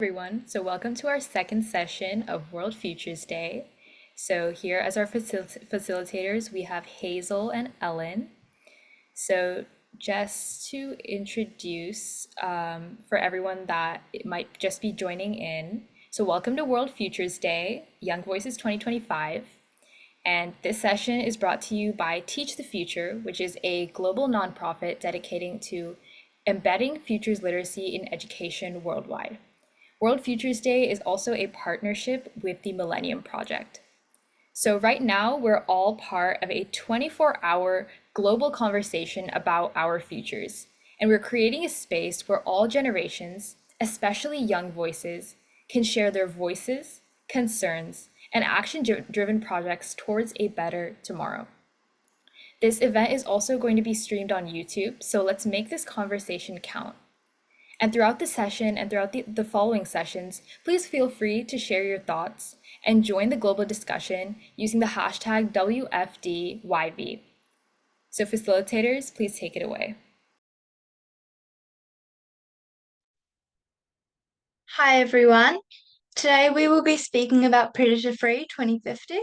Everyone. So welcome to our second session of World Futures Day. So here as our facilitators, we have Hazel and Ellen. So just to introduce for everyone that it might just be joining in. So welcome to World Futures Day, Young Voices 2025. And this session is brought to you by Teach the Future, which is a global nonprofit dedicating to embedding futures literacy in education worldwide. World Futures Day is also a partnership with the Millennium Project. So right now, we're all part of a 24-hour global conversation about our futures. And we're creating a space where all generations, especially young voices, can share their voices, concerns, and action-driven projects towards a better tomorrow. This event is also going to be streamed on YouTube, so let's make this conversation count. And throughout the session and throughout the following sessions, please feel free to share your thoughts and join the global discussion using the hashtag WFDYV. So facilitators, please take it away. Hi everyone. Today we will be speaking about Predator-Free 2050,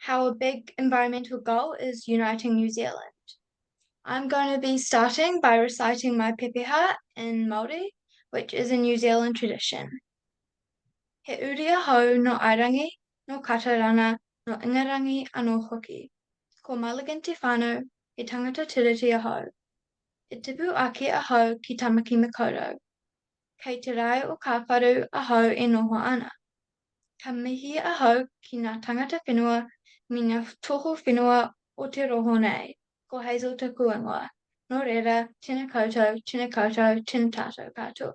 how a big environmental goal is uniting New Zealand. I'm going to be starting by reciting my pepeha in Māori, which is a New Zealand tradition. He uria hau no airangi, no katarana, no ingarangi anō hoki. Ko Mulligan te whānau, he tangata tiriti ahau. He tipu ake ahau ki tamaki makaurau. Kei te rai o ka wharu ahau e noho ana. Ka mihi ahau ki ngā tangata whenua me ngā toho whenua o te roho nei, ko Hazel te kuangoa. Nō reira, tēnā koutou, tēnā tātou katoa.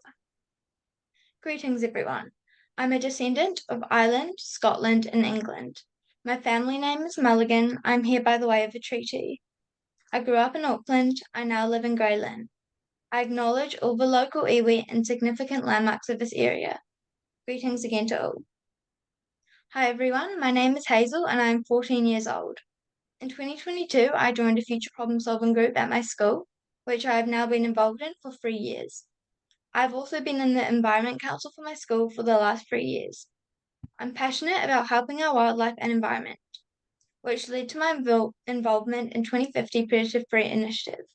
Greetings everyone. I'm a descendant of Ireland, Scotland and England. My family name is Mulligan. I'm here by the way of a treaty. I grew up in Auckland. I now live in Grey Lynn. I acknowledge all the local iwi and significant landmarks of this area. Greetings again to all. Hi everyone, my name is Hazel and I am 14 years old. In 2022, I joined a future problem solving group at my school, which I have now been involved in for 3 years. I've also been in the Environment Council for my school for the last 3 years. I'm passionate about helping our wildlife and environment, which led to my involvement in 2050 Predator-Free initiative.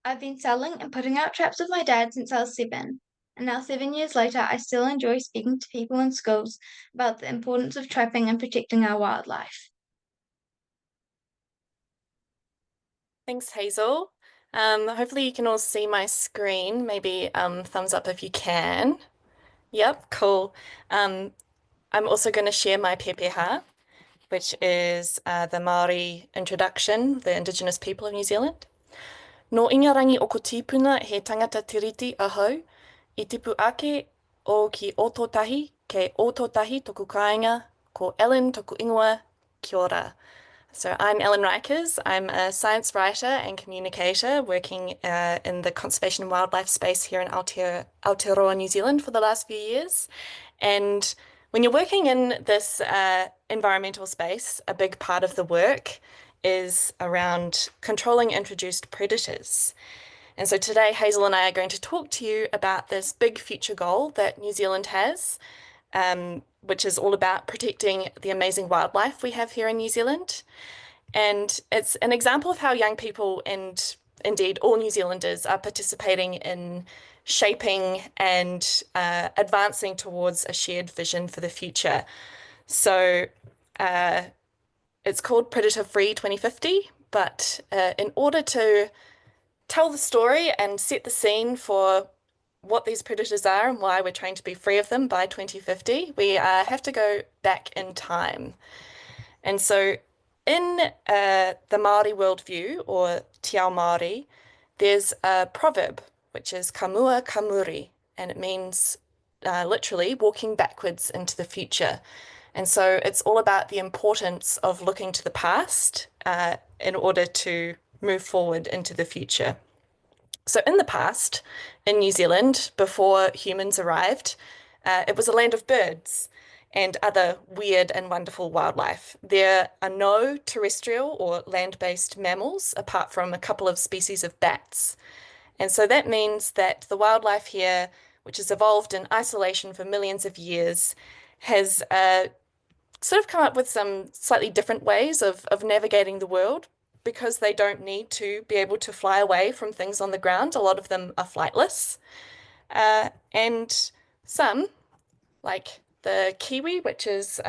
I've been selling and putting out traps with my dad since I was 7. And now 7 years later, I still enjoy speaking to people in schools about the importance of trapping and protecting our wildlife. Thanks, Hazel. Hopefully you can all see my screen. Maybe thumbs up if you can. Yep, cool. I'm also going to share my pepeha, which is the Māori introduction, the Indigenous people of New Zealand. No ingarangi o ko tīpuna he tangata tiriti ahau, I tipu ake o ki ototahi, ke ototahi toku kāinga, ko Ellen toku ingoa, kia ora. So I'm Ellen Rikers. I'm a science writer and communicator working in the conservation and wildlife space here in Aotearoa, New Zealand for the last few years. And when you're working in this environmental space, a big part of the work is around controlling introduced predators. And so today, Hazel and I are going to talk to you about this big future goal that New Zealand has, which is all about protecting the amazing wildlife we have here in New Zealand. And it's an example of how young people and indeed all New Zealanders are participating in shaping and advancing towards a shared vision for the future. So it's called Predator-Free 2050, but in order to tell the story and set the scene for what these predators are and why we're trying to be free of them by 2050, we have to go back in time. And so in the Māori worldview, or Te Ao Māori, there's a proverb, which is ka mua ka muri, and it means literally walking backwards into the future. And so it's all about the importance of looking to the past in order to move forward into the future. So in the past, in New Zealand, before humans arrived, it was a land of birds and other weird and wonderful wildlife. There are no terrestrial or land-based mammals apart from a couple of species of bats. And so that means that the wildlife here which has evolved in isolation for millions of years, has sort of come up with some slightly different ways of navigating the world because they don't need to be able to fly away from things on the ground. A lot of them are flightless. And some, like the kiwi, which is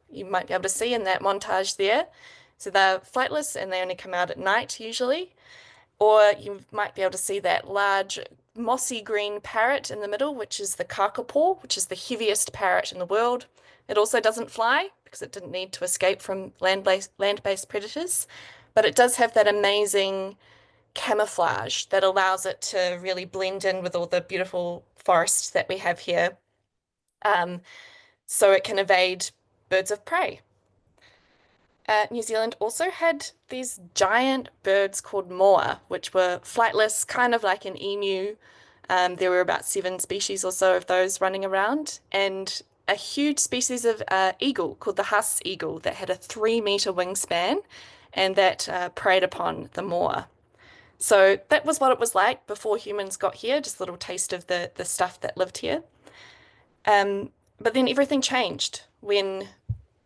you might be able to see in that montage there. So they're flightless and they only come out at night usually. Or you might be able to see that large mossy green parrot in the middle, which is the kakapo, which is the heaviest parrot in the world. It also doesn't fly because it didn't need to escape from land-based predators, but it does have that amazing camouflage that allows it to really blend in with all the beautiful forests that we have here, so it can evade birds of prey. New Zealand also had these giant birds called moa, which were flightless, kind of like an emu. There were about 7 species or so of those running around, and a huge species of eagle called the Huss eagle that had a 3-meter wingspan and that preyed upon the moa. So that was what it was like before humans got here, just a little taste of the stuff that lived here. But then everything changed when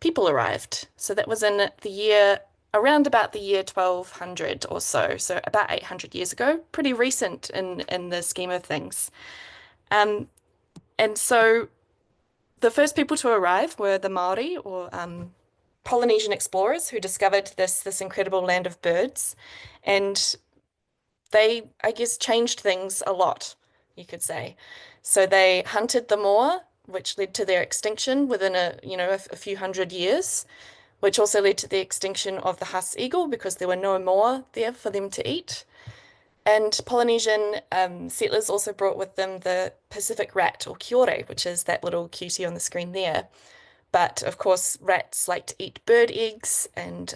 people arrived. So that was in the year, around about the year 1200 or so about 800 years ago, pretty recent in the scheme of things. And so the first people to arrive were the Maori, or Polynesian explorers, who discovered this incredible land of birds. And they, I guess, changed things a lot, you could say. So they hunted the moa, which led to their extinction within a few hundred years, which also led to the extinction of the Huss eagle because there were no more there for them to eat. And Polynesian settlers also brought with them the Pacific rat, or kiore, which is that little cutie on the screen there. But of course, rats like to eat bird eggs and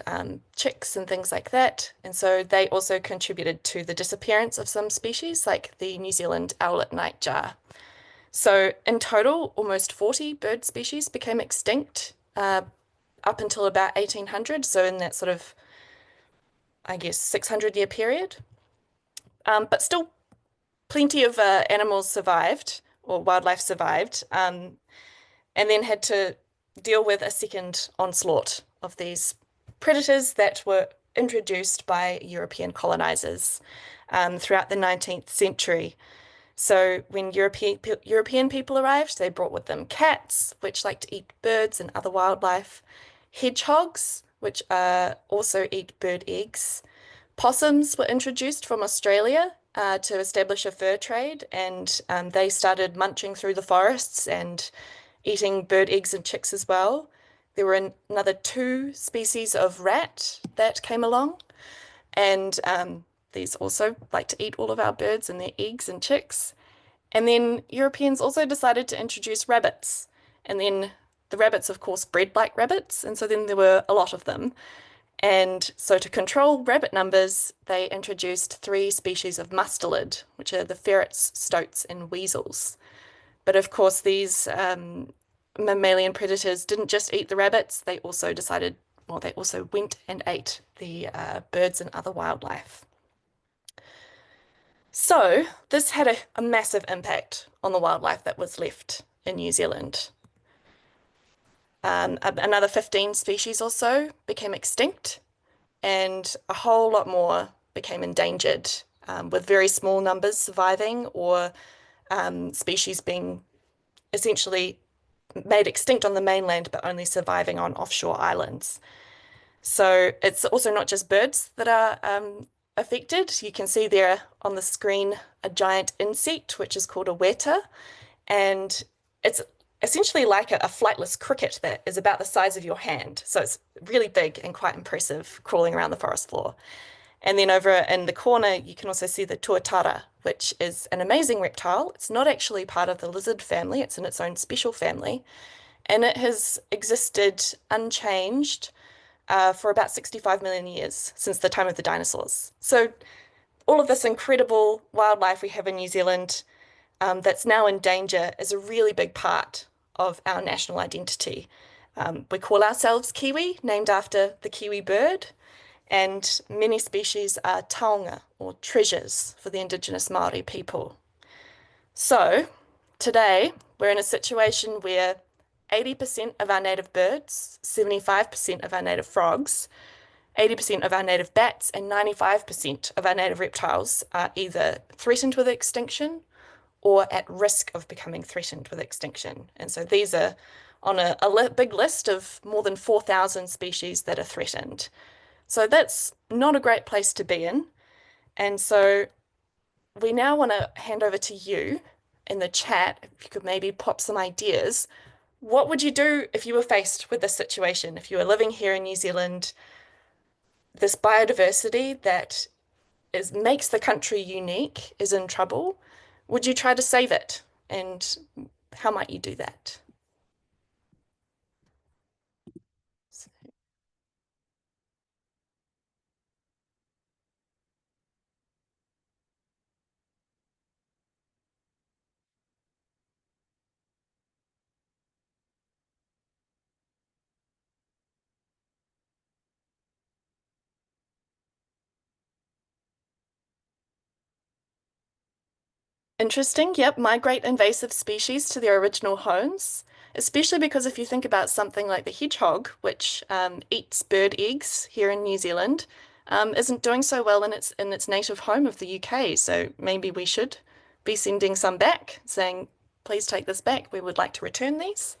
chicks and things like that. And so they also contributed to the disappearance of some species, like the New Zealand owlet nightjar. So in total, almost 40 bird species became extinct up until about 1800. So in that sort of, I guess, 600-year period. But still, plenty of animals survived, or wildlife survived, and then had to deal with a second onslaught of these predators that were introduced by European colonizers throughout the 19th century. So when European people arrived, they brought with them cats, which like to eat birds and other wildlife, hedgehogs, which also eat bird eggs. Possums were introduced from Australia to establish a fur trade, and they started munching through the forests and eating bird eggs and chicks as well. There were another 2 species of rat that came along, and these also like to eat all of our birds and their eggs and chicks. And then Europeans also decided to introduce rabbits. And then the rabbits, of course, bred like rabbits, and so then there were a lot of them. And so to control rabbit numbers, they introduced 3 species of mustelid, which are the ferrets, stoats, and weasels. But of course, these mammalian predators didn't just eat the rabbits, they also went and ate the birds and other wildlife. So this had a massive impact on the wildlife that was left in New Zealand. Another 15 species or so became extinct, and a whole lot more became endangered, with very small numbers surviving, or species being essentially made extinct on the mainland but only surviving on offshore islands. So it's also not just birds that are affected. You can see there on the screen a giant insect, which is called a weta, and it's essentially like a flightless cricket that is about the size of your hand. So it's really big and quite impressive, crawling around the forest floor. And then over in the corner, you can also see the tuatara, which is an amazing reptile. It's not actually part of the lizard family, it's in its own special family. And it has existed unchanged for about 65 million years, since the time of the dinosaurs. So all of this incredible wildlife we have in New Zealand that's now in danger is a really big part of our national identity. We call ourselves Kiwi, named after the kiwi bird, and many species are taonga, or treasures, for the Indigenous Māori people. So today we're in a situation where 80% of our native birds, 75% of our native frogs, 80% of our native bats, and 95% of our native reptiles are either threatened with extinction or at risk of becoming threatened with extinction. And so these are on a big list of more than 4,000 species that are threatened. So that's not a great place to be in. And so we now want to hand over to you in the chat. If you could maybe pop some ideas. What would you do if you were faced with this situation? If you were living here in New Zealand, this biodiversity that makes the country unique is in trouble, would you try to save it? And how might you do that? Interesting. Yep, migrate invasive species to their original homes, especially because if you think about something like the hedgehog, which eats bird eggs here in New Zealand, isn't doing so well in its native home of the UK. So maybe we should be sending some back, saying, please take this back. We would like to return these.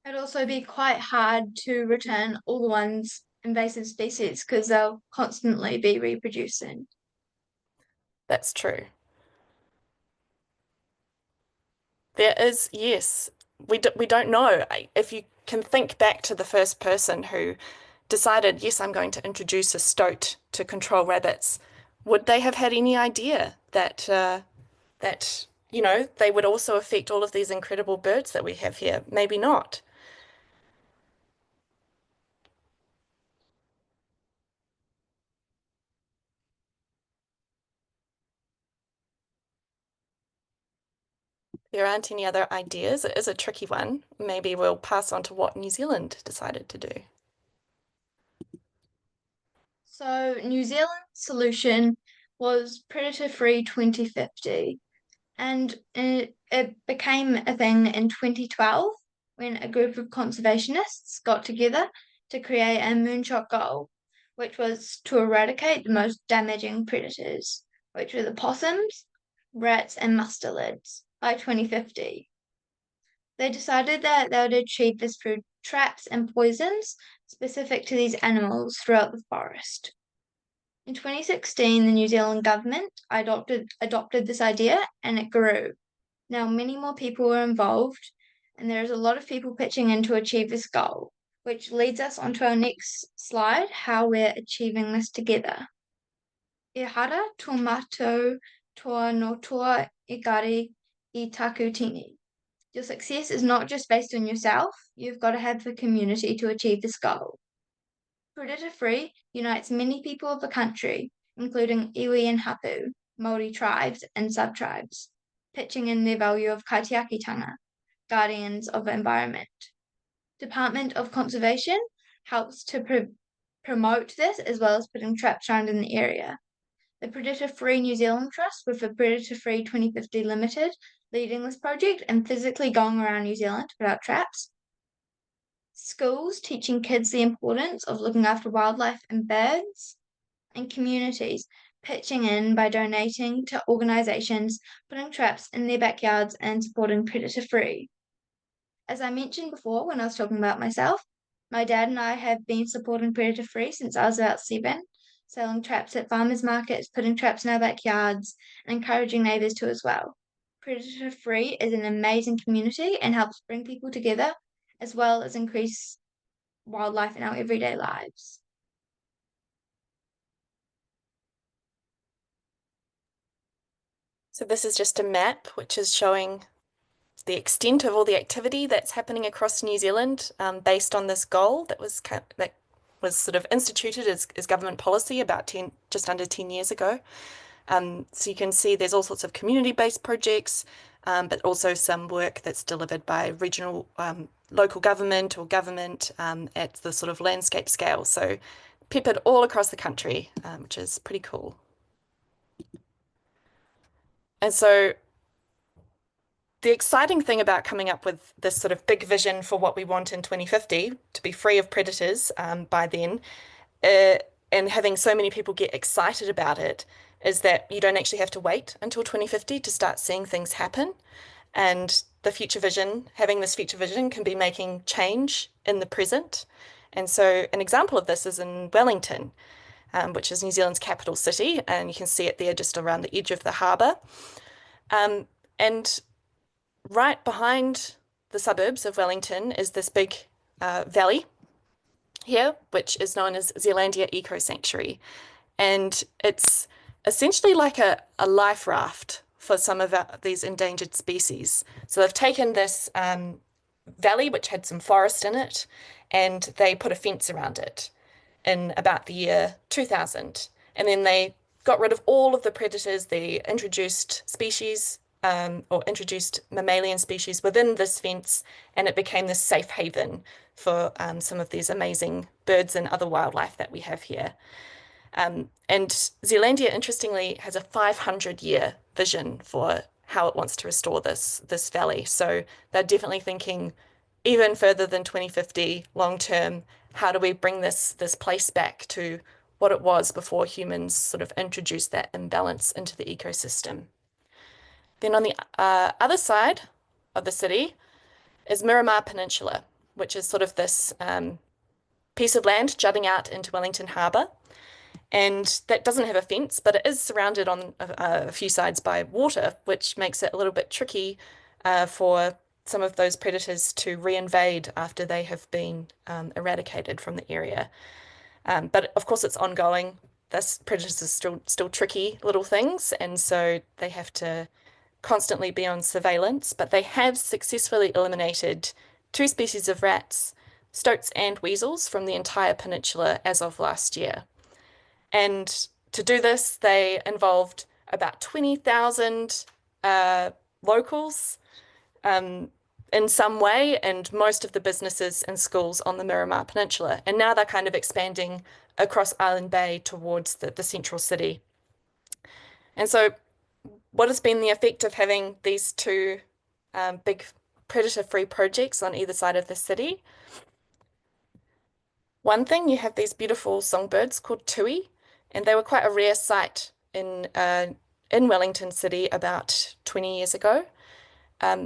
It'd also be quite hard to return all the ones invasive species because they'll constantly be reproducing. That's true. There is, yes. We don't know. If you can think back to the first person who decided, yes, I'm going to introduce a stoat to control rabbits, would they have had any idea that they would also affect all of these incredible birds that we have here? Maybe not. There aren't any other ideas. It is a tricky one. Maybe we'll pass on to what New Zealand decided to do. So New Zealand's solution was predator-free 2050, and it became a thing in 2012 when a group of conservationists got together to create a moonshot goal, which was to eradicate the most damaging predators, which were the possums, rats, and mustelids by 2050. They decided that they would achieve this through traps and poisons specific to these animals throughout the forest. In 2016, the New Zealand government adopted this idea and it grew. Now, many more people were involved, and there is a lot of people pitching in to achieve this goal, which leads us on to our next slide, how we're achieving this together. Ehara tomato toa no toa ikari I taku tini. Your success is not just based on yourself, you've got to have the community to achieve this goal. Predator Free unites many people of the country, including iwi and hapu, Māori tribes and sub-tribes, pitching in their value of kaitiakitanga, guardians of the environment. Department of Conservation helps to promote this as well as putting traps around in the area. The Predator Free New Zealand Trust, with the Predator Free 2050 Limited, leading this project and physically going around New Zealand to put out traps. Schools teaching kids the importance of looking after wildlife and birds, and communities pitching in by donating to organisations putting traps in their backyards and supporting predator free. As I mentioned before when I was talking about myself, my dad and I have been supporting predator free since I was about 7, selling traps at farmers markets, putting traps in our backyards, and encouraging neighbours to as well. Predator Free is an amazing community and helps bring people together as well as increase wildlife in our everyday lives. So this is just a map which is showing the extent of all the activity that's happening across New Zealand based on this goal that was sort of instituted as government policy about just under 10 years ago. So you can see there's all sorts of community-based projects, but also some work that's delivered by regional, local government or government at the sort of landscape scale. So peppered all across the country, which is pretty cool. And so the exciting thing about coming up with this sort of big vision for what we want in 2050 to be free of predators by then, uh, and having so many people get excited about it, is that you don't actually have to wait until 2050 to start seeing things happen. And the future vision, having this future vision, can be making change in the present. And so, an example of this is in Wellington, which is New Zealand's capital city, and you can see it there just around the edge of the harbour. And right behind the suburbs of Wellington is this big valley here, which is known as Zealandia Eco Sanctuary. And it's essentially like a life raft for some of these endangered species. So they've taken this valley, which had some forest in it, and they put a fence around it in about the year 2000. And then they got rid of all of the predators, the introduced species or introduced mammalian species within this fence, and it became this safe haven for some of these amazing birds and other wildlife that we have here. And Zealandia, interestingly, has a 500-year vision for how it wants to restore this valley. So they're definitely thinking even further than 2050, long term, how do we bring this place back to what it was before humans sort of introduced that imbalance into the ecosystem. Then on the other side of the city is Miramar Peninsula, which is sort of this piece of land jutting out into Wellington Harbour. And that doesn't have a fence, but it is surrounded on a few sides by water, which makes it a little bit tricky for some of those predators to reinvade after they have been eradicated from the area. But of course, it's ongoing. This predators are still tricky little things, and so they have to constantly be on surveillance. But they have successfully eliminated 2 species of rats, stoats and weasels from the entire peninsula as of last year. And to do this, they involved about 20,000 locals in some way, and most of the businesses and schools on the Miramar Peninsula. And now they're kind of expanding across Island Bay towards the central city. And so what has been the effect of having these 2 big predator-free projects on either side of the city? One thing, you have these beautiful songbirds called tui, and they were quite a rare sight in Wellington City about 20 years ago.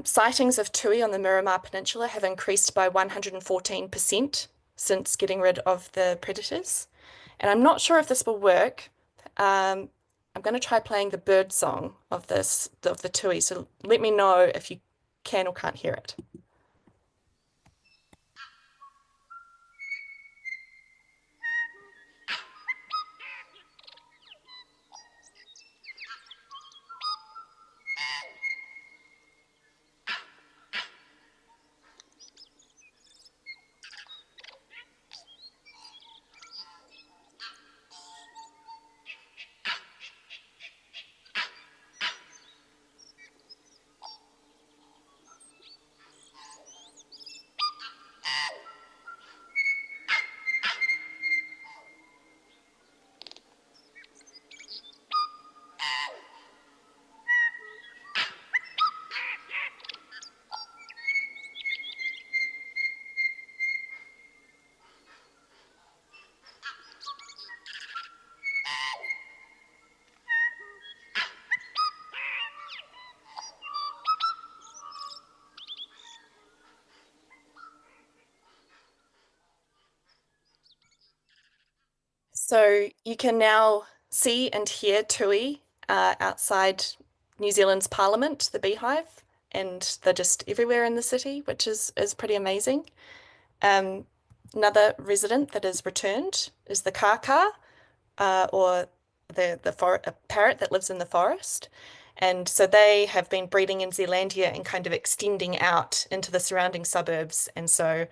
Sightings of tui on the Miramar Peninsula have increased by 114% since getting rid of the predators. And I'm not sure if this will work. I'm going to try playing the bird song of the tui, so let me know if you can or can't hear it. So you can now see and hear tui outside New Zealand's Parliament, the Beehive, and they're just everywhere in the city, which is pretty amazing. Another resident that has returned is the kaka, or a parrot that lives in the forest. And so they have been breeding in Zealandia and kind of extending out into the surrounding suburbs. And so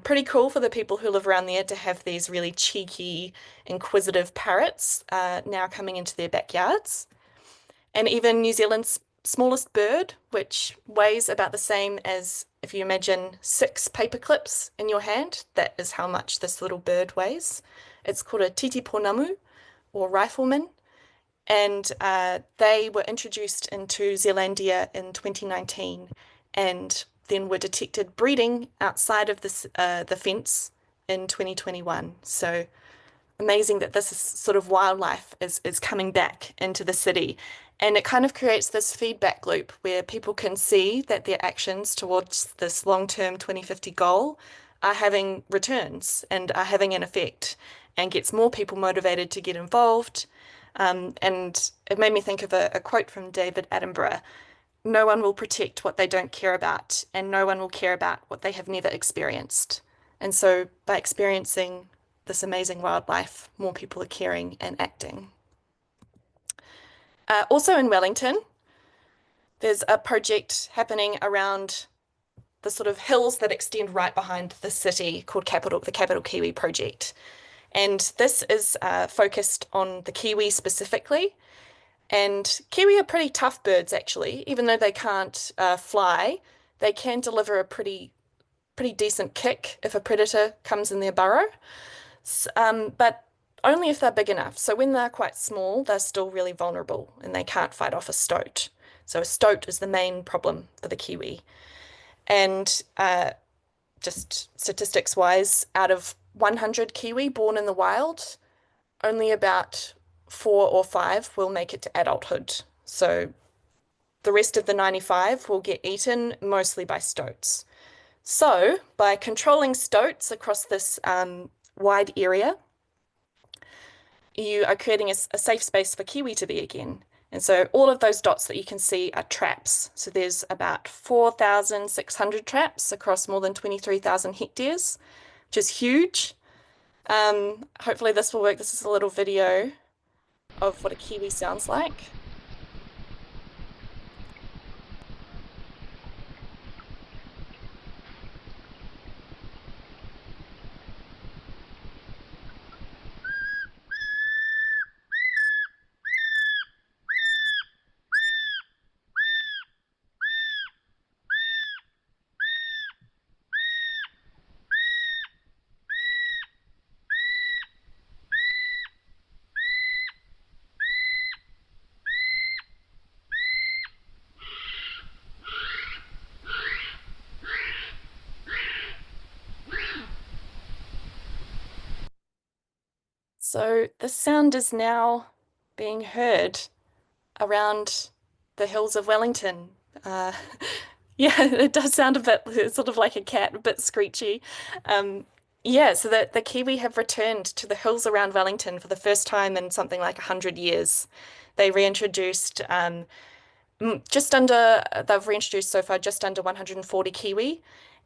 pretty cool for the people who live around there to have these really cheeky, inquisitive parrots now coming into their backyards. And even New Zealand's smallest bird, which weighs about the same as, if you imagine 6 paper clips in your hand, that is how much this little bird weighs. It's called a titiponamu, or rifleman, and they were introduced into Zealandia in 2019 and then were detected breeding outside of the fence in 2021. So amazing that this is sort of wildlife is coming back into the city. And it kind of creates this feedback loop where people can see that their actions towards this long-term 2050 goal are having returns and are having an effect and gets more people motivated to get involved. And it made me think of a quote from David Attenborough. No one will protect what they don't care about, and no one will care about what they have never experienced. And so by experiencing this amazing wildlife, more people are caring and acting. Also in Wellington, there's a project happening around the sort of hills that extend right behind the city called the Capital Kiwi Project. And this is focused on the kiwi specifically. And kiwi are pretty tough birds, actually. Even though they can't fly, they can deliver a pretty decent kick if a predator comes in their burrow. But only if they're big enough. So when they're quite small, they're still really vulnerable and they can't fight off a stoat. So a stoat is the main problem for the kiwi. And just statistics wise, out of 100 kiwi born in the wild, only about 4 or 5 will make it to adulthood. So the rest of the 95 will get eaten mostly by stoats. So by controlling stoats across this wide area, you are creating a safe space for kiwi to be again. And so all of those dots that you can see are traps. So there's about 4,600 traps across more than 23,000 hectares, which is huge. Hopefully this will work. This is a little video of what a kiwi sounds like. So the sound is now being heard around the hills of Wellington. Uh, yeah, it does sound a bit sort of like a cat, a bit screechy. Yeah, so the kiwi have returned to the hills around Wellington for the first time in something like 100 years. They reintroduced they've reintroduced so far just under 140 kiwi,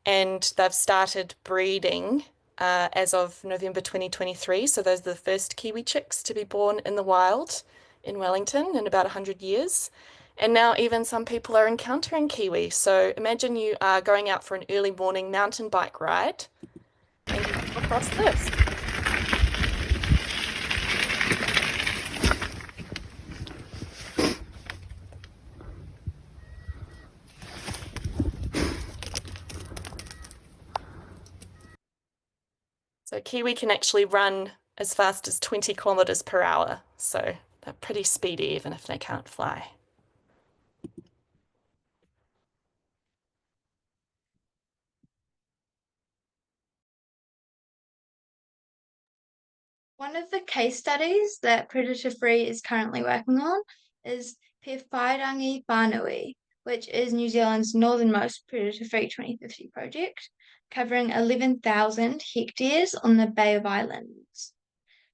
and they've started breeding as of November 2023. So those are the first kiwi chicks to be born in the wild in Wellington in about 100 years. And now even some people are encountering kiwi. So imagine you are going out for an early morning mountain bike ride and you come across this. So kiwi can actually run as fast as 20 kilometers per hour. So they're pretty speedy even if they can't fly. One of the case studies that Predator Free is currently working on is Pewhairangi Whānui, which is New Zealand's northernmost Predator Free 2050 project, covering 11,000 hectares on the Bay of Islands.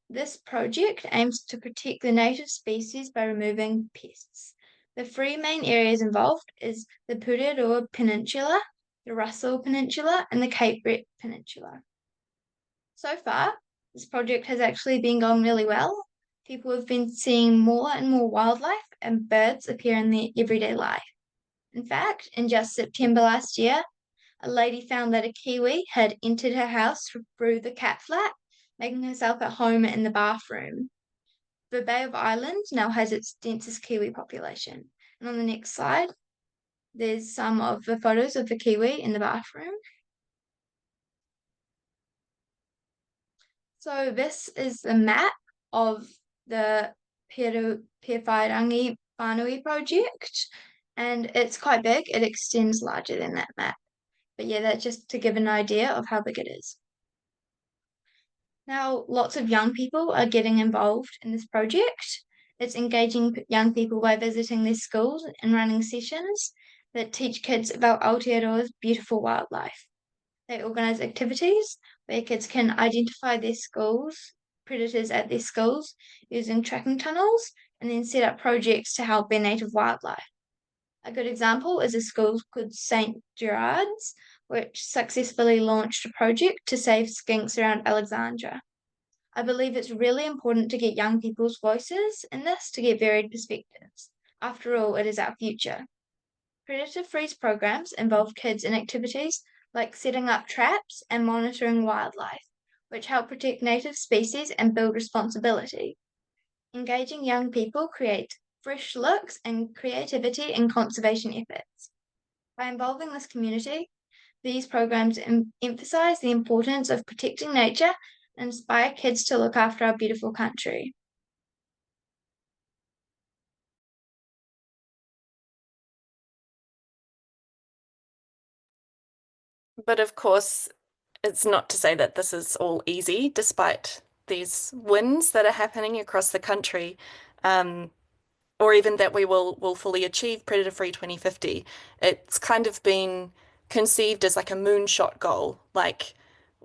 This project aims to protect the native species by removing pests. The three main areas involved is the Aotearoa Peninsula, the Russell Peninsula, and the Cape Brett Peninsula. So far, this project has actually been going really well. People have been seeing more and more wildlife and birds appear in their everyday life. In fact, in just September last year, a lady found that a kiwi had entered her house through the cat flap, making herself at home in the bathroom. The Bay of Islands now has its densest kiwi population. And on the next slide, there's some of the photos of the kiwi in the bathroom. So this is the map of the Pewhairangi Whanui project, and it's quite big. It extends larger than that map. But yeah, that's just to give an idea of how big it is. Now, lots of young people are getting involved in this project. It's engaging young people by visiting their schools and running sessions that teach kids about Aotearoa's beautiful wildlife. They organise activities where kids can identify predators at their schools using tracking tunnels, and then set up projects to help their native wildlife. A good example is a school called St. Gerard's, which successfully launched a project to save skinks around Alexandra. I believe it's really important to get young people's voices in this to get varied perspectives. After all, it is our future. Predator-free programs involve kids in activities like setting up traps and monitoring wildlife, which help protect native species and build responsibility. Engaging young people create fresh looks and creativity in conservation efforts. By involving this community, these programs emphasize the importance of protecting nature and inspire kids to look after our beautiful country. But of course, it's not to say that this is all easy, despite these wins that are happening across the country, um, or even that we will fully achieve predator-free 2050. It's kind of been conceived as like a moonshot goal. Like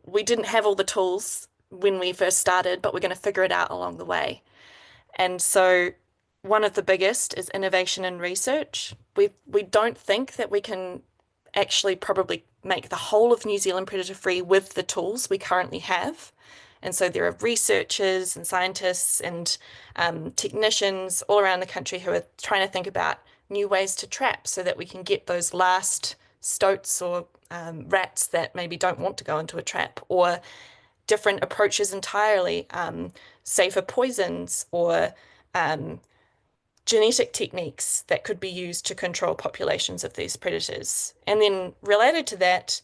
we didn't have all the tools when we first started, but we're going to figure it out along the way. And so one of the biggest is innovation and research. We don't think that we can actually probably make the whole of New Zealand predator free with the tools we currently have. And so there are researchers and scientists and technicians all around the country who are trying to think about new ways to trap so that we can get those last stoats or rats that maybe don't want to go into a trap, or different approaches entirely, safer poisons or genetic techniques that could be used to control populations of these predators. And then related to that,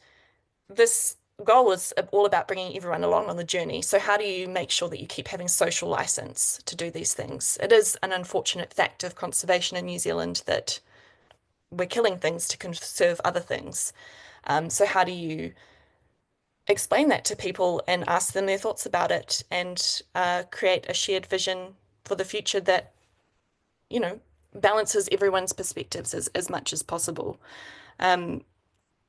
this goal is all about bringing everyone along on the journey. So how do you make sure that you keep having social license to do these things? It is an unfortunate fact of conservation in New Zealand that we're killing things to conserve other things. So how do you explain that to people and ask them their thoughts about it, and create a shared vision for the future that, you know, balances everyone's perspectives as much as possible.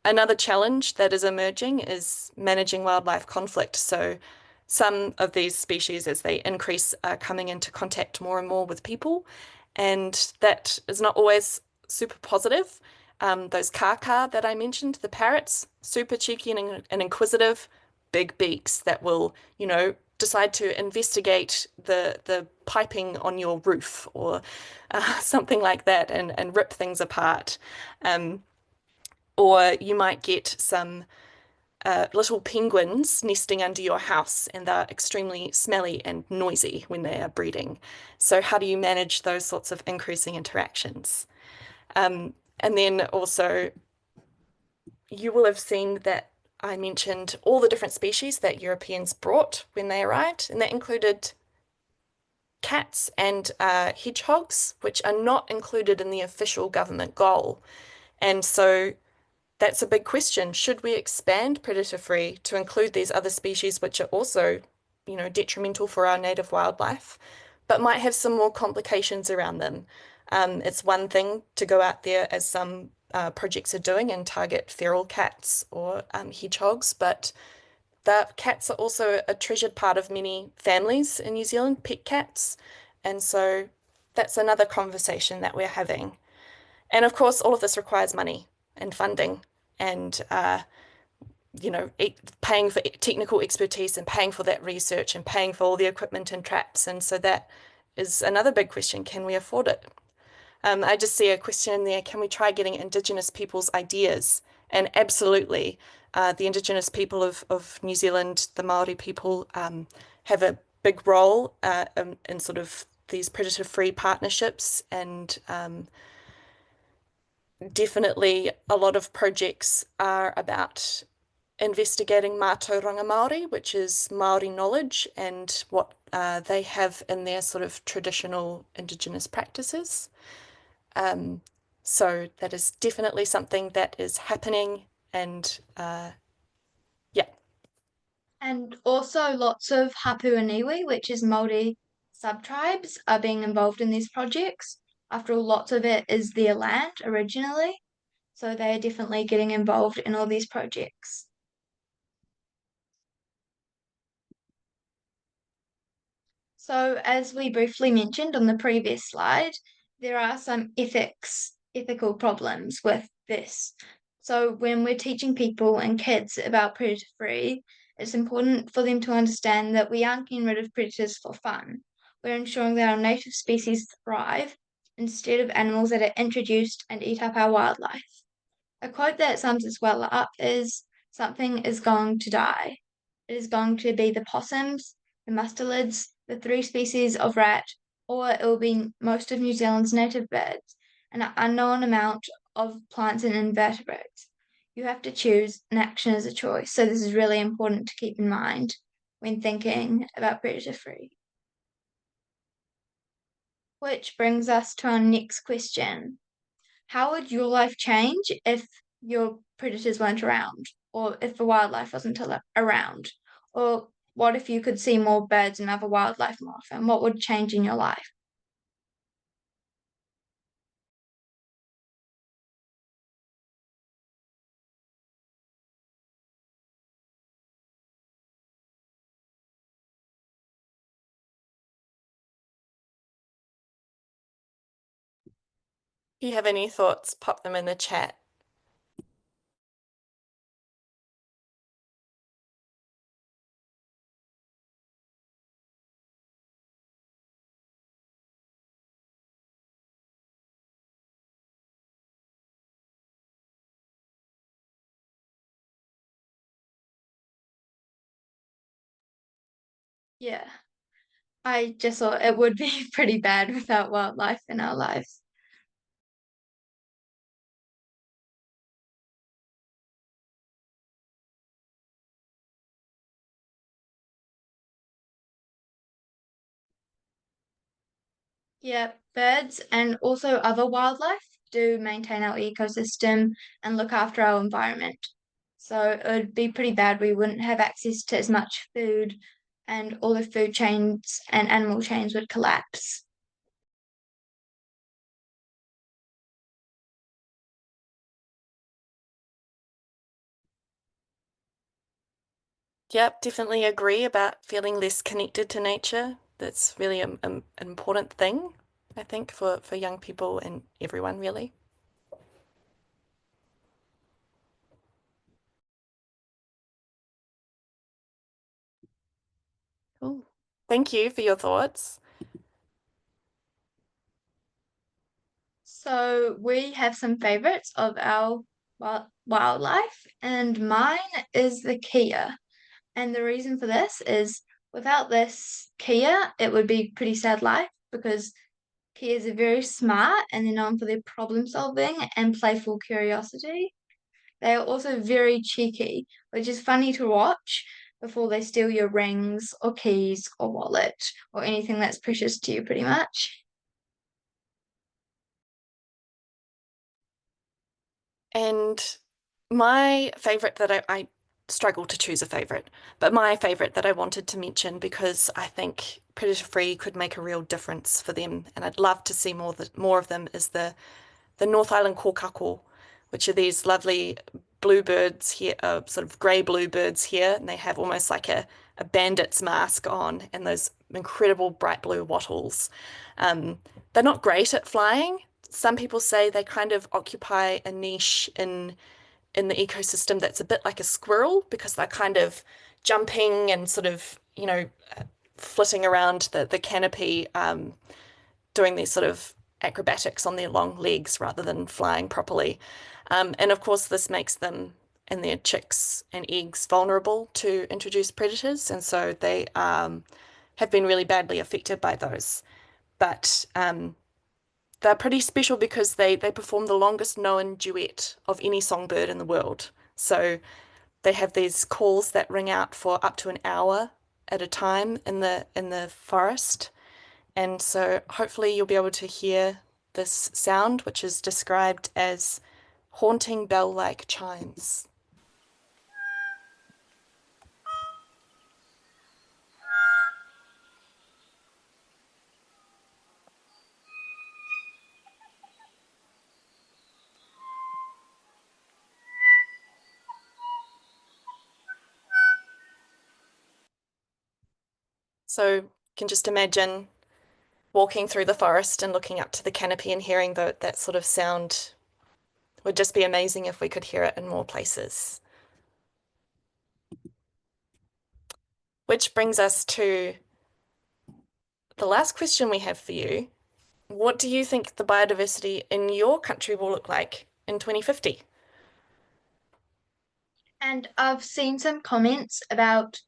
Another challenge that is emerging is managing wildlife conflict. So some of these species, as they increase, are coming into contact more and more with people, and that is not always super positive. Those kaka that I mentioned, the parrots, super cheeky and inquisitive, big beaks that will, you know, decide to investigate the piping on your roof or something like that, and rip things apart. Or you might get some little penguins nesting under your house, and they're extremely smelly and noisy when they are breeding. So how do you manage those sorts of increasing interactions? And then also, you will have seen that I mentioned all the different species that Europeans brought when they arrived, and that included cats and hedgehogs, which are not included in the official government goal. And so that's a big question. Should we expand predator-free to include these other species, which are also, you know, detrimental for our native wildlife, but might have some more complications around them? It's one thing to go out there, as some projects are doing, and target feral cats or hedgehogs, but the cats are also a treasured part of many families in New Zealand, pet cats. And so that's another conversation that we're having. And of course, all of this requires money and funding, and you know, paying for technical expertise and paying for that research and paying for all the equipment and traps. And so that is another big question. Can we afford it? I just see a question in there. Can we try getting Indigenous people's ideas? And absolutely, the Indigenous people of New Zealand, the Māori people, have a big role in sort of these predator-free partnerships, and definitely a lot of projects are about investigating mātauranga Māori, which is Māori knowledge and what they have in their sort of traditional Indigenous practices. So that is definitely something that is happening, and yeah. And also lots of Hapu and Iwi, which is Māori sub-tribes, are being involved in these projects. After all, lots of it is their land originally, so they are definitely getting involved in all these projects. So, as we briefly mentioned on the previous slide, there are some ethical problems with this. So, when we're teaching people and kids about predator free, it's important for them to understand that we aren't getting rid of predators for fun. We're ensuring that our native species thrive instead of animals that are introduced and eat up our wildlife. A quote that sums this well up is something is going to die. It is going to be the possums, the mustelids, the 3 species of rat, or it will be most of New Zealand's native birds, and an unknown amount of plants and invertebrates. You have to choose, and action is a choice. So this is really important to keep in mind when thinking about predator free. Which brings us to our next question. How would your life change if your predators weren't around, or if the wildlife wasn't around? Or what if you could see more birds and other wildlife more often? What would change in your life? If you have any thoughts, pop them in the chat. Yeah, I just thought it would be pretty bad without wildlife in our lives. Yeah, birds and also other wildlife do maintain our ecosystem and look after our environment. So it would be pretty bad. We wouldn't have access to as much food, and all the food chains and animal chains would collapse. Yep, definitely agree about feeling less connected to nature. That's really an important thing, I think, for young people and everyone, really. Cool. Thank you for your thoughts. So we have some favorites of our wildlife, and mine is the Kia. And the reason for this is without this Kia, it would be pretty sad life because Kias are very smart and they're known for their problem solving and playful curiosity. They are also very cheeky, which is funny to watch before they steal your rings or keys or wallet or anything that's precious to you, pretty much. And my favorite that I struggle to choose a favorite, but my favorite that I wanted to mention because I think predator free could make a real difference for them, and I'd love to see more of them is the North Island kōkako, which are these lovely bluebirds here, sort of grey bluebirds here, and they have almost like a bandit's mask on and those incredible bright blue wattles. They're not great at flying. Some people say they kind of occupy a niche in the ecosystem that's a bit like a squirrel because they're kind of jumping and sort of, flitting around the canopy, doing these sort of acrobatics on their long legs rather than flying properly. And of course, this makes them and their chicks and eggs vulnerable to introduced predators, and so they have been really badly affected by those. But they're pretty special because they perform the longest known duet of any songbird in the world. So they have these calls that ring out for up to an hour at a time in the forest. And so hopefully you'll be able to hear this sound, which is described as haunting bell-like chimes. So you can just imagine walking through the forest and looking up to the canopy and hearing that sort of sound would just be amazing if we could hear it in more places. Which brings us to the last question we have for you. What do you think the biodiversity in your country will look like in 2050? And I've seen some comments about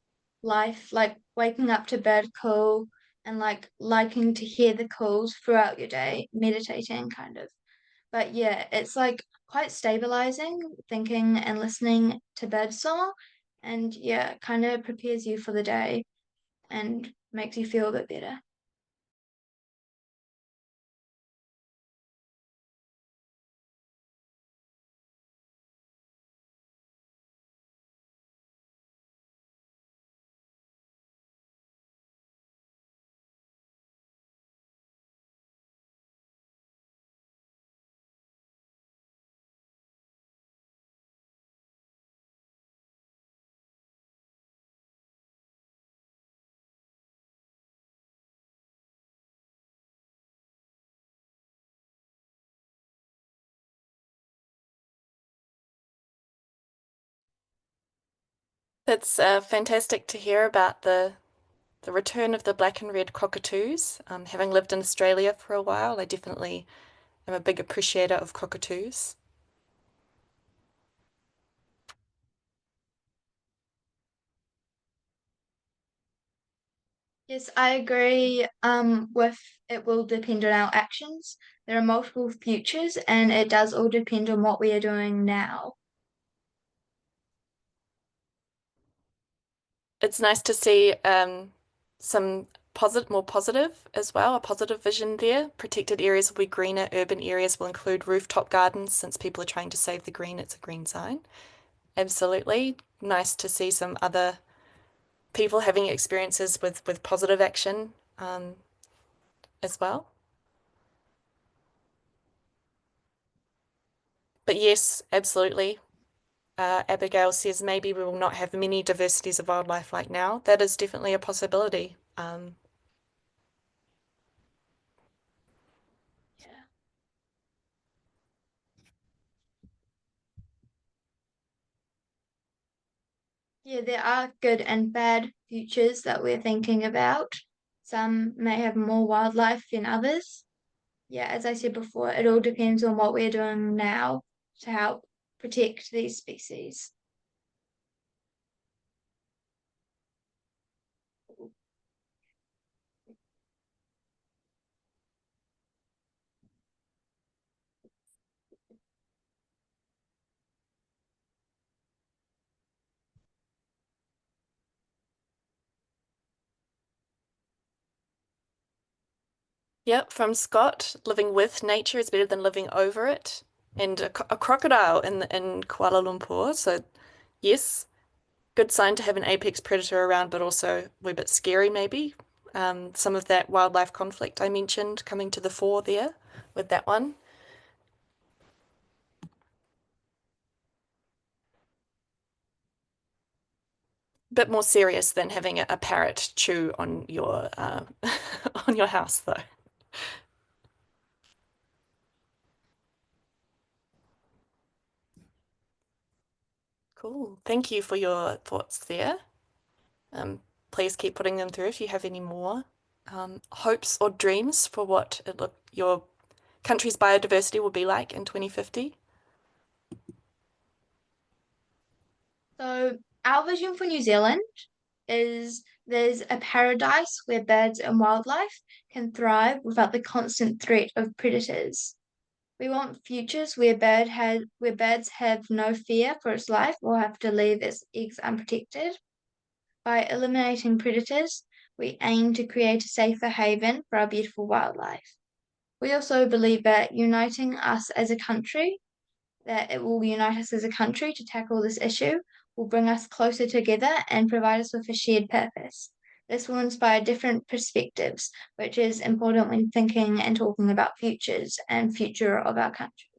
life, like waking up to bird call and like liking to hear the calls throughout your day, meditating kind of. But yeah, it's like quite stabilizing thinking and listening to birdsong. And yeah, kind of prepares you for the day and makes you feel a bit better. It's fantastic to hear about the return of the black and red cockatoos. Having lived in Australia for a while, I definitely am a big appreciator of cockatoos. Yes, I agree with it will depend on our actions. There are multiple futures and it does all depend on what we are doing now. It's nice to see some more positive as well, a positive vision there. Protected areas will be greener, urban areas will include rooftop gardens since people are trying to save the green, it's a green sign. Absolutely. Nice to see some other people having experiences with positive action as well. But yes, absolutely. Abigail says maybe we will not have many diversities of wildlife like now. That is definitely a possibility. Yeah. Yeah, there are good and bad futures that we're thinking about. Some may have more wildlife than others. Yeah, as I said before, it all depends on what we're doing now to help protect these species. Yep, from Scott, living with nature is better than living over it. And a crocodile in Kuala Lumpur. So yes, good sign to have an apex predator around, but also a bit scary maybe. Some of that wildlife conflict I mentioned coming to the fore there with that one. Bit more serious than having a parrot chew on your on your house though. Cool. Thank you for your thoughts there. Um, please keep putting them through if you have any more hopes or dreams for what your country's biodiversity will be like in 2050. So, our vision for New Zealand is there's a paradise where birds and wildlife can thrive without the constant threat of predators. We want futures where birds have no fear for its life or have to leave its eggs unprotected. By eliminating predators, we aim to create a safer haven for our beautiful wildlife. We also believe that it will unite us as a country to tackle this issue, will bring us closer together and provide us with a shared purpose. This will inspire different perspectives, which is important when thinking and talking about futures and future of our country.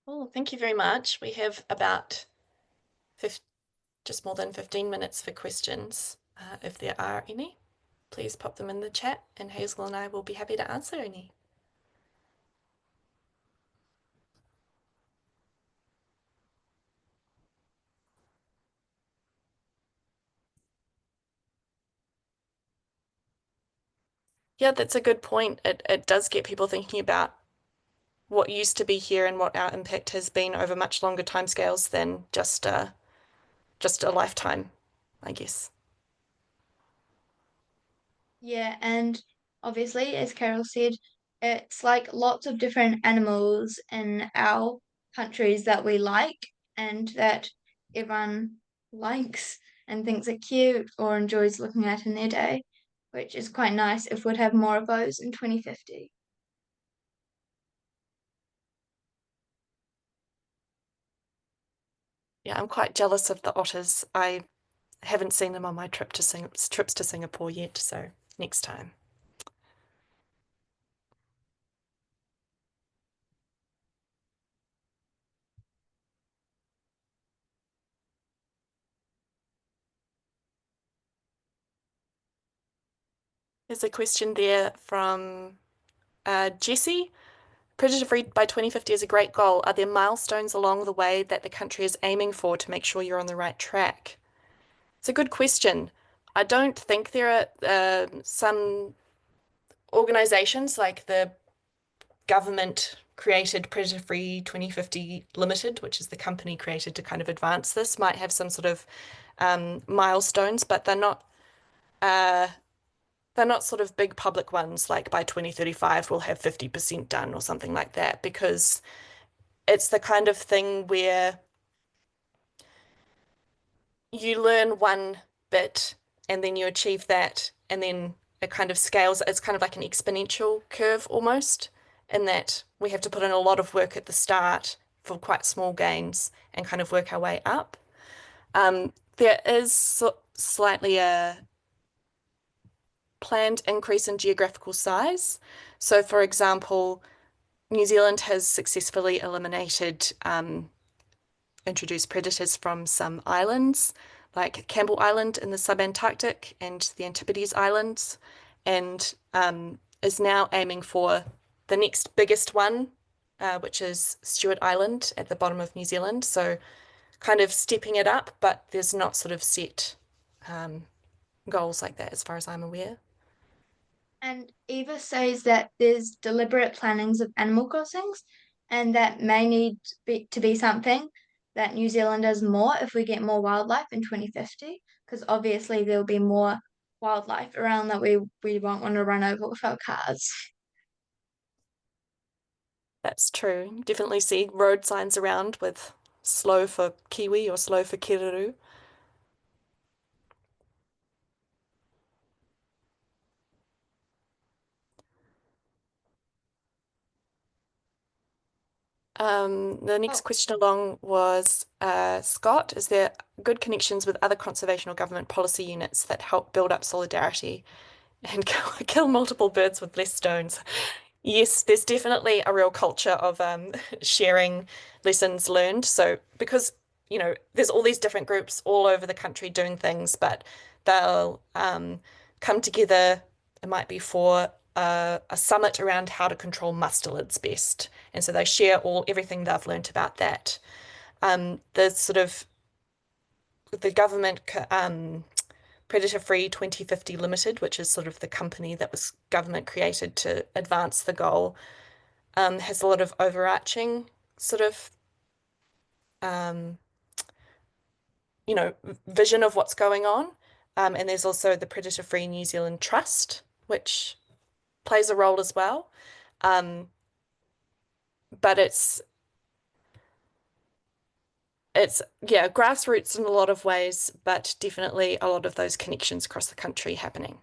Well, thank you very much. We have about just more than 15 minutes for questions. If there are any, please pop them in the chat and Hazel and I will be happy to answer any. Yeah, that's a good point. It does get people thinking about what used to be here and what our impact has been over much longer timescales than just a lifetime, I guess. Yeah, and obviously, as Carol said, it's like lots of different animals in our countries that we like and that everyone likes and thinks are cute or enjoys looking at in their day, which is quite nice if we'd have more of those in 2050. Yeah, I'm quite jealous of the otters. I haven't seen them on my trips to Singapore yet, so next time. There's a question there from Jessie. Predator-free by 2050 is a great goal. Are there milestones along the way that the country is aiming for to make sure you're on the right track? It's a good question. I don't think there are some organizations like the government created Predator Free 2050 Limited, which is the company created to kind of advance this, might have some sort of milestones, but uh, they're not sort of big public ones like by 2035 we'll have 50% done or something like that, because it's the kind of thing where you learn one bit and then you achieve that and then it kind of scales. It's kind of like an exponential curve almost, in that we have to put in a lot of work at the start for quite small gains and kind of work our way up. There is slightly a planned increase in geographical size. So, for example, New Zealand has successfully introduced predators from some islands, like Campbell Island in the subantarctic and the Antipodes Islands, and is now aiming for the next biggest one, which is Stewart Island at the bottom of New Zealand. So kind of stepping it up, but there's not sort of set goals like that as far as I'm aware. And Eva says that there's deliberate plannings of animal crossings, and that may to be something that New Zealand does more if we get more wildlife in 2050, because obviously there'll be more wildlife around that we won't want to run over with our cars. That's true. Definitely see road signs around with slow for kiwi or slow for kiruru. The next Oh, question along was Scott, is there good connections with other conservation or government policy units that help build up solidarity and kill multiple birds with less stones? Yes, there's definitely a real culture of sharing lessons learned. So because, there's all these different groups all over the country doing things, but they'll come together. It might be for a summit around how to control mustelids best. And so they share everything they've learned about that. The sort of the government Predator Free 2050 Limited, which is sort of the company that was government created to advance the goal, has a lot of overarching sort of um, vision of what's going on. And there's also the Predator Free New Zealand Trust, which plays a role as well. But it's yeah, grassroots in a lot of ways, but definitely a lot of those connections across the country happening.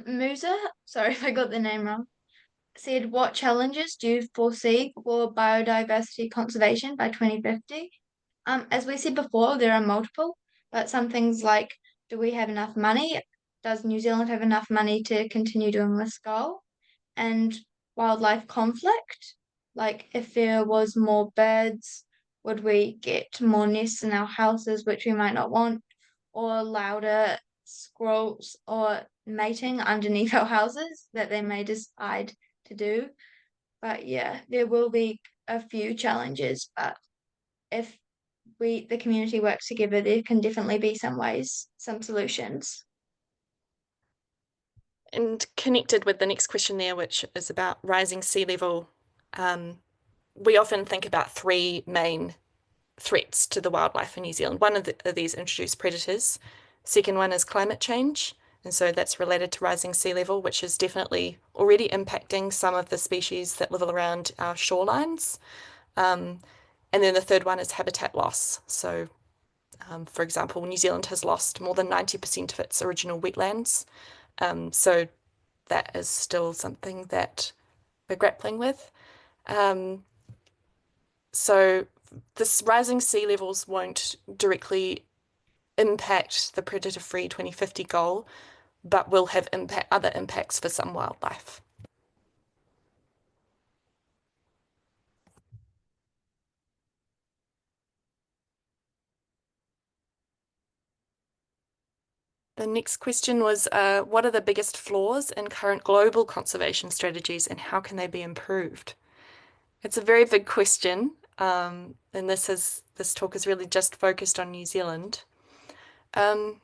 Musa, sorry if I got the name wrong, said, what challenges do you foresee for biodiversity conservation by 2050? As we said before, there are multiple, but some things like, do we have enough money? Does New Zealand have enough money to continue doing this goal? And wildlife conflict, like if there was more birds, would we get more nests in our houses, which we might not want, or louder squirrels or mating underneath our houses that they may decide to do. But yeah, there will be a few challenges, but if the community works together, there can definitely be some ways, some solutions. And connected with the next question there, which is about rising sea level, we often think about three main threats to the wildlife in New Zealand. One of these introduced predators. Second one is climate change. And so that's related to rising sea level, which is definitely already impacting some of the species that live around our shorelines. And then the third one is habitat loss. So, for example, New Zealand has lost more than 90% of its original wetlands. So that is still something that we're grappling with. So this rising sea levels won't directly impact the predator-free 2050 goal, but will have other impacts for some wildlife. The next question was, what are the biggest flaws in current global conservation strategies and how can they be improved? It's a very big question, and this talk is really just focused on New Zealand. And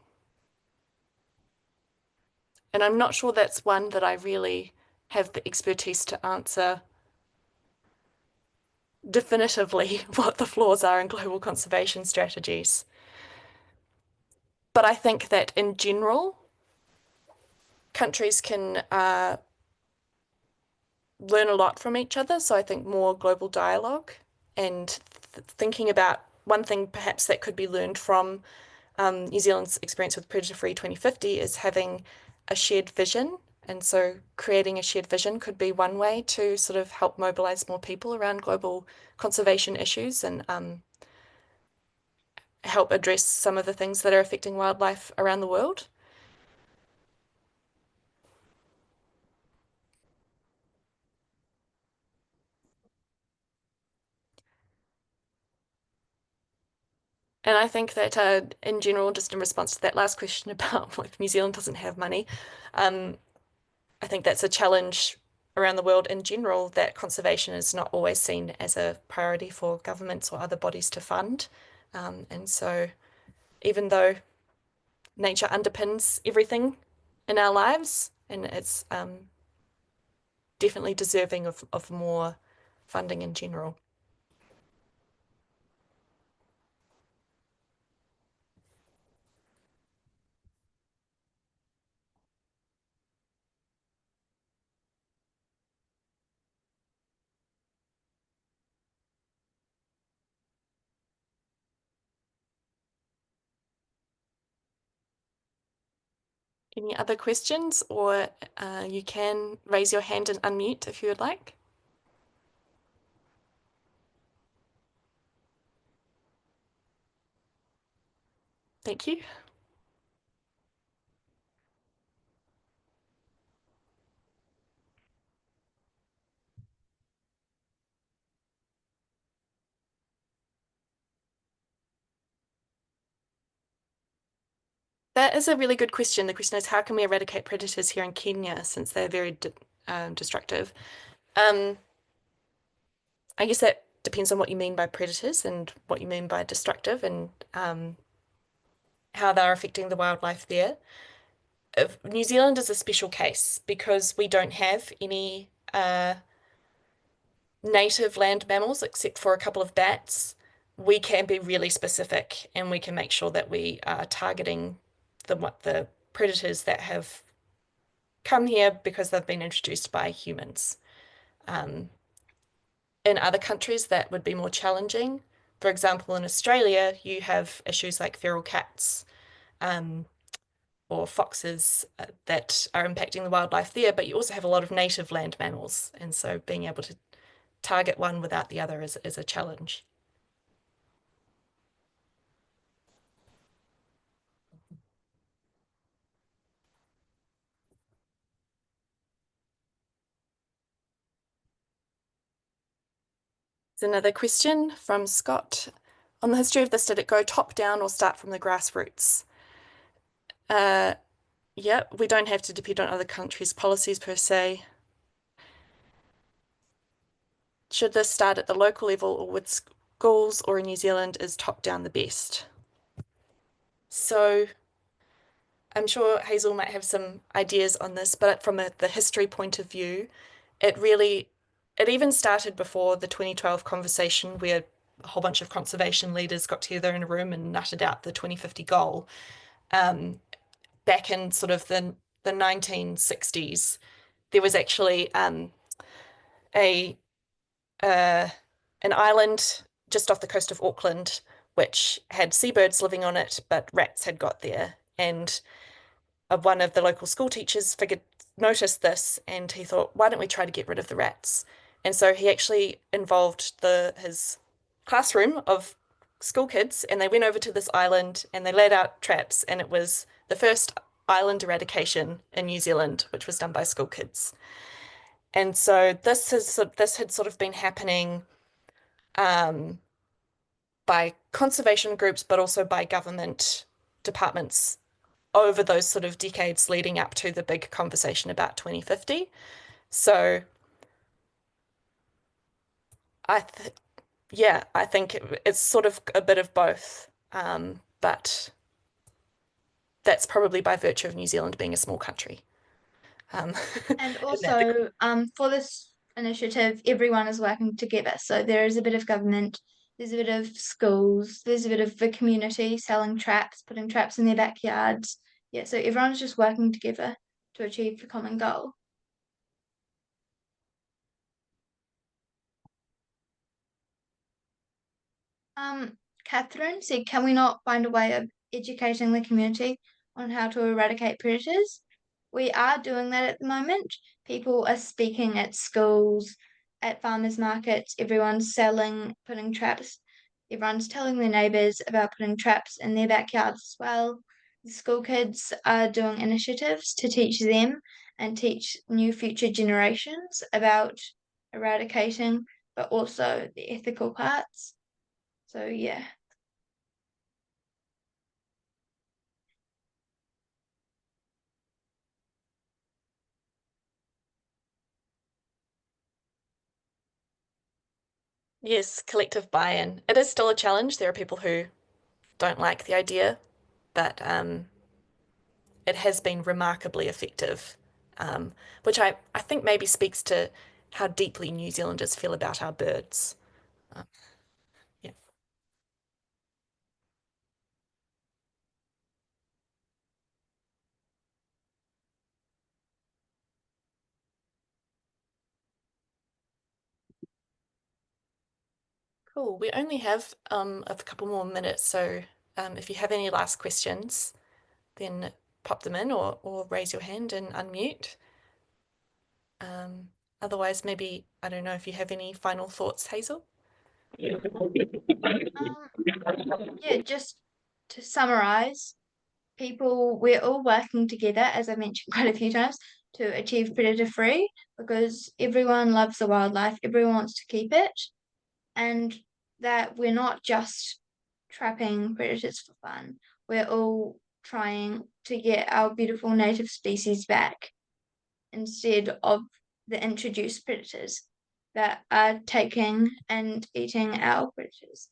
I'm not sure that's one that I really have the expertise to answer definitively what the flaws are in global conservation strategies. But I think that in general, countries can learn a lot from each other. So I think more global dialogue and thinking about one thing perhaps that could be learned from New Zealand's experience with Predator-Free 2050 is having a shared vision. And so creating a shared vision could be one way to sort of help mobilize more people around global conservation issues and help address some of the things that are affecting wildlife around the world. And I think that in general, just in response to that last question about if New Zealand doesn't have money, I think that's a challenge around the world in general, that conservation is not always seen as a priority for governments or other bodies to fund. And so even though nature underpins everything in our lives, and it's definitely deserving of more funding in general. Any other questions, or you can raise your hand and unmute if you would like. Thank you. That is a really good question. The question is, how can we eradicate predators here in Kenya since they're very destructive? I guess that depends on what you mean by predators and what you mean by destructive and how they're affecting the wildlife there. New Zealand is a special case because we don't have any native land mammals except for a couple of bats. We can be really specific and we can make sure that we are targeting the predators that have come here because they've been introduced by humans. In other countries, that would be more challenging. For example, in Australia, you have issues like feral cats, or foxes that are impacting the wildlife there, but you also have a lot of native land mammals. And so being able to target one without the other is a challenge. There's another question from Scott. On the history of this, did it go top down or start from the grassroots? Yeah, we don't have to depend on other countries' policies per se. Should this start at the local level or with schools, or in New Zealand is top down the best? So I'm sure Hazel might have some ideas on this, but from the history point of view, it even started before the 2012 conversation where a whole bunch of conservation leaders got together in a room and nutted out the 2050 goal. Back in sort of the 1960s, there was actually a an island just off the coast of Auckland which had seabirds living on it, but rats had got there. And one of the local school teachers noticed this, and he thought, why don't we try to get rid of the rats? And so he actually involved his classroom of school kids, and they went over to this island and they laid out traps, and it was the first island eradication in New Zealand, which was done by school kids. And so this had sort of been happening by conservation groups, but also by government departments over those sort of decades leading up to the big conversation about 2050. So I think it's sort of a bit of both, but that's probably by virtue of New Zealand being a small country. And and also, for this initiative, everyone is working together. So there is a bit of government, there's a bit of schools, there's a bit of the community selling traps, putting traps in their backyards. Yeah, so everyone's just working together to achieve the common goal. Catherine said, can we not find a way of educating the community on how to eradicate predators? We are doing that at the moment. People are speaking at schools, at farmers markets, everyone's selling, putting traps. Everyone's telling their neighbours about putting traps in their backyards as well. The school kids are doing initiatives to teach them and teach new future generations about eradicating, but also the ethical parts. So yeah. yes, collective buy-in. It is still a challenge. There are people who don't like the idea, but it has been remarkably effective, which I think maybe speaks to how deeply New Zealanders feel about our birds. Yeah. Cool. We only have a couple more minutes, so if you have any last questions, then pop them in or raise your hand and unmute. Um, Otherwise, maybe I don't know if you have any final thoughts, Hazel. Um, yeah, just to summarize, we're all working together, as I mentioned quite a few times, to achieve predator free because everyone loves the wildlife, everyone wants to keep it, and that we're not just trapping predators for fun. We're all trying to get our beautiful native species back instead of the introduced predators that are taking and eating our predators,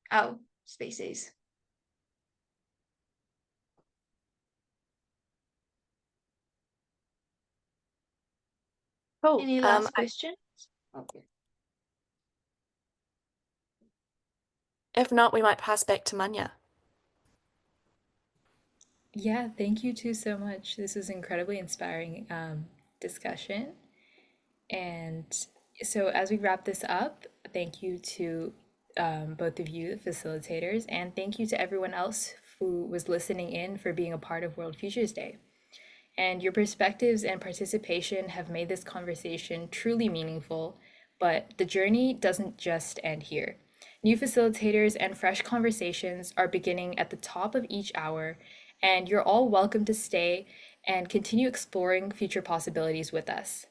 our species. Cool. Any last questions? Okay. If not, we might pass back to Manya. Yeah, thank you too so much. This was incredibly inspiring discussion. And so, as we wrap this up, thank you to both of you, the facilitators, and thank you to everyone else who was listening in for being a part of World Futures Day. And your perspectives and participation have made this conversation truly meaningful, but the journey doesn't just end here. New facilitators and fresh conversations are beginning at the top of each hour, and you're all welcome to stay and continue exploring future possibilities with us.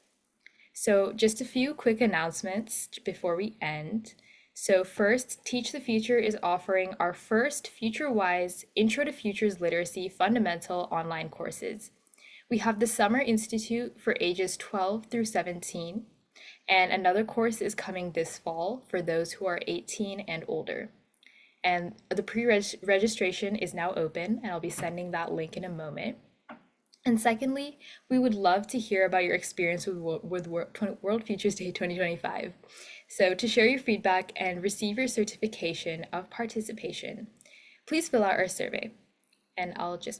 So, just a few quick announcements before we end. So, first, Teach the Future is offering our first FutureWise Intro to Futures Literacy Fundamental online courses. We have the Summer Institute for ages 12 through 17, and another course is coming this fall for those who are 18 and older. And the pre-registration is now open, and I'll be sending that link in a moment. And secondly, we would love to hear about your experience with World Futures Day 2025. So to share your feedback and receive your certification of participation, please fill out our survey. And I'll just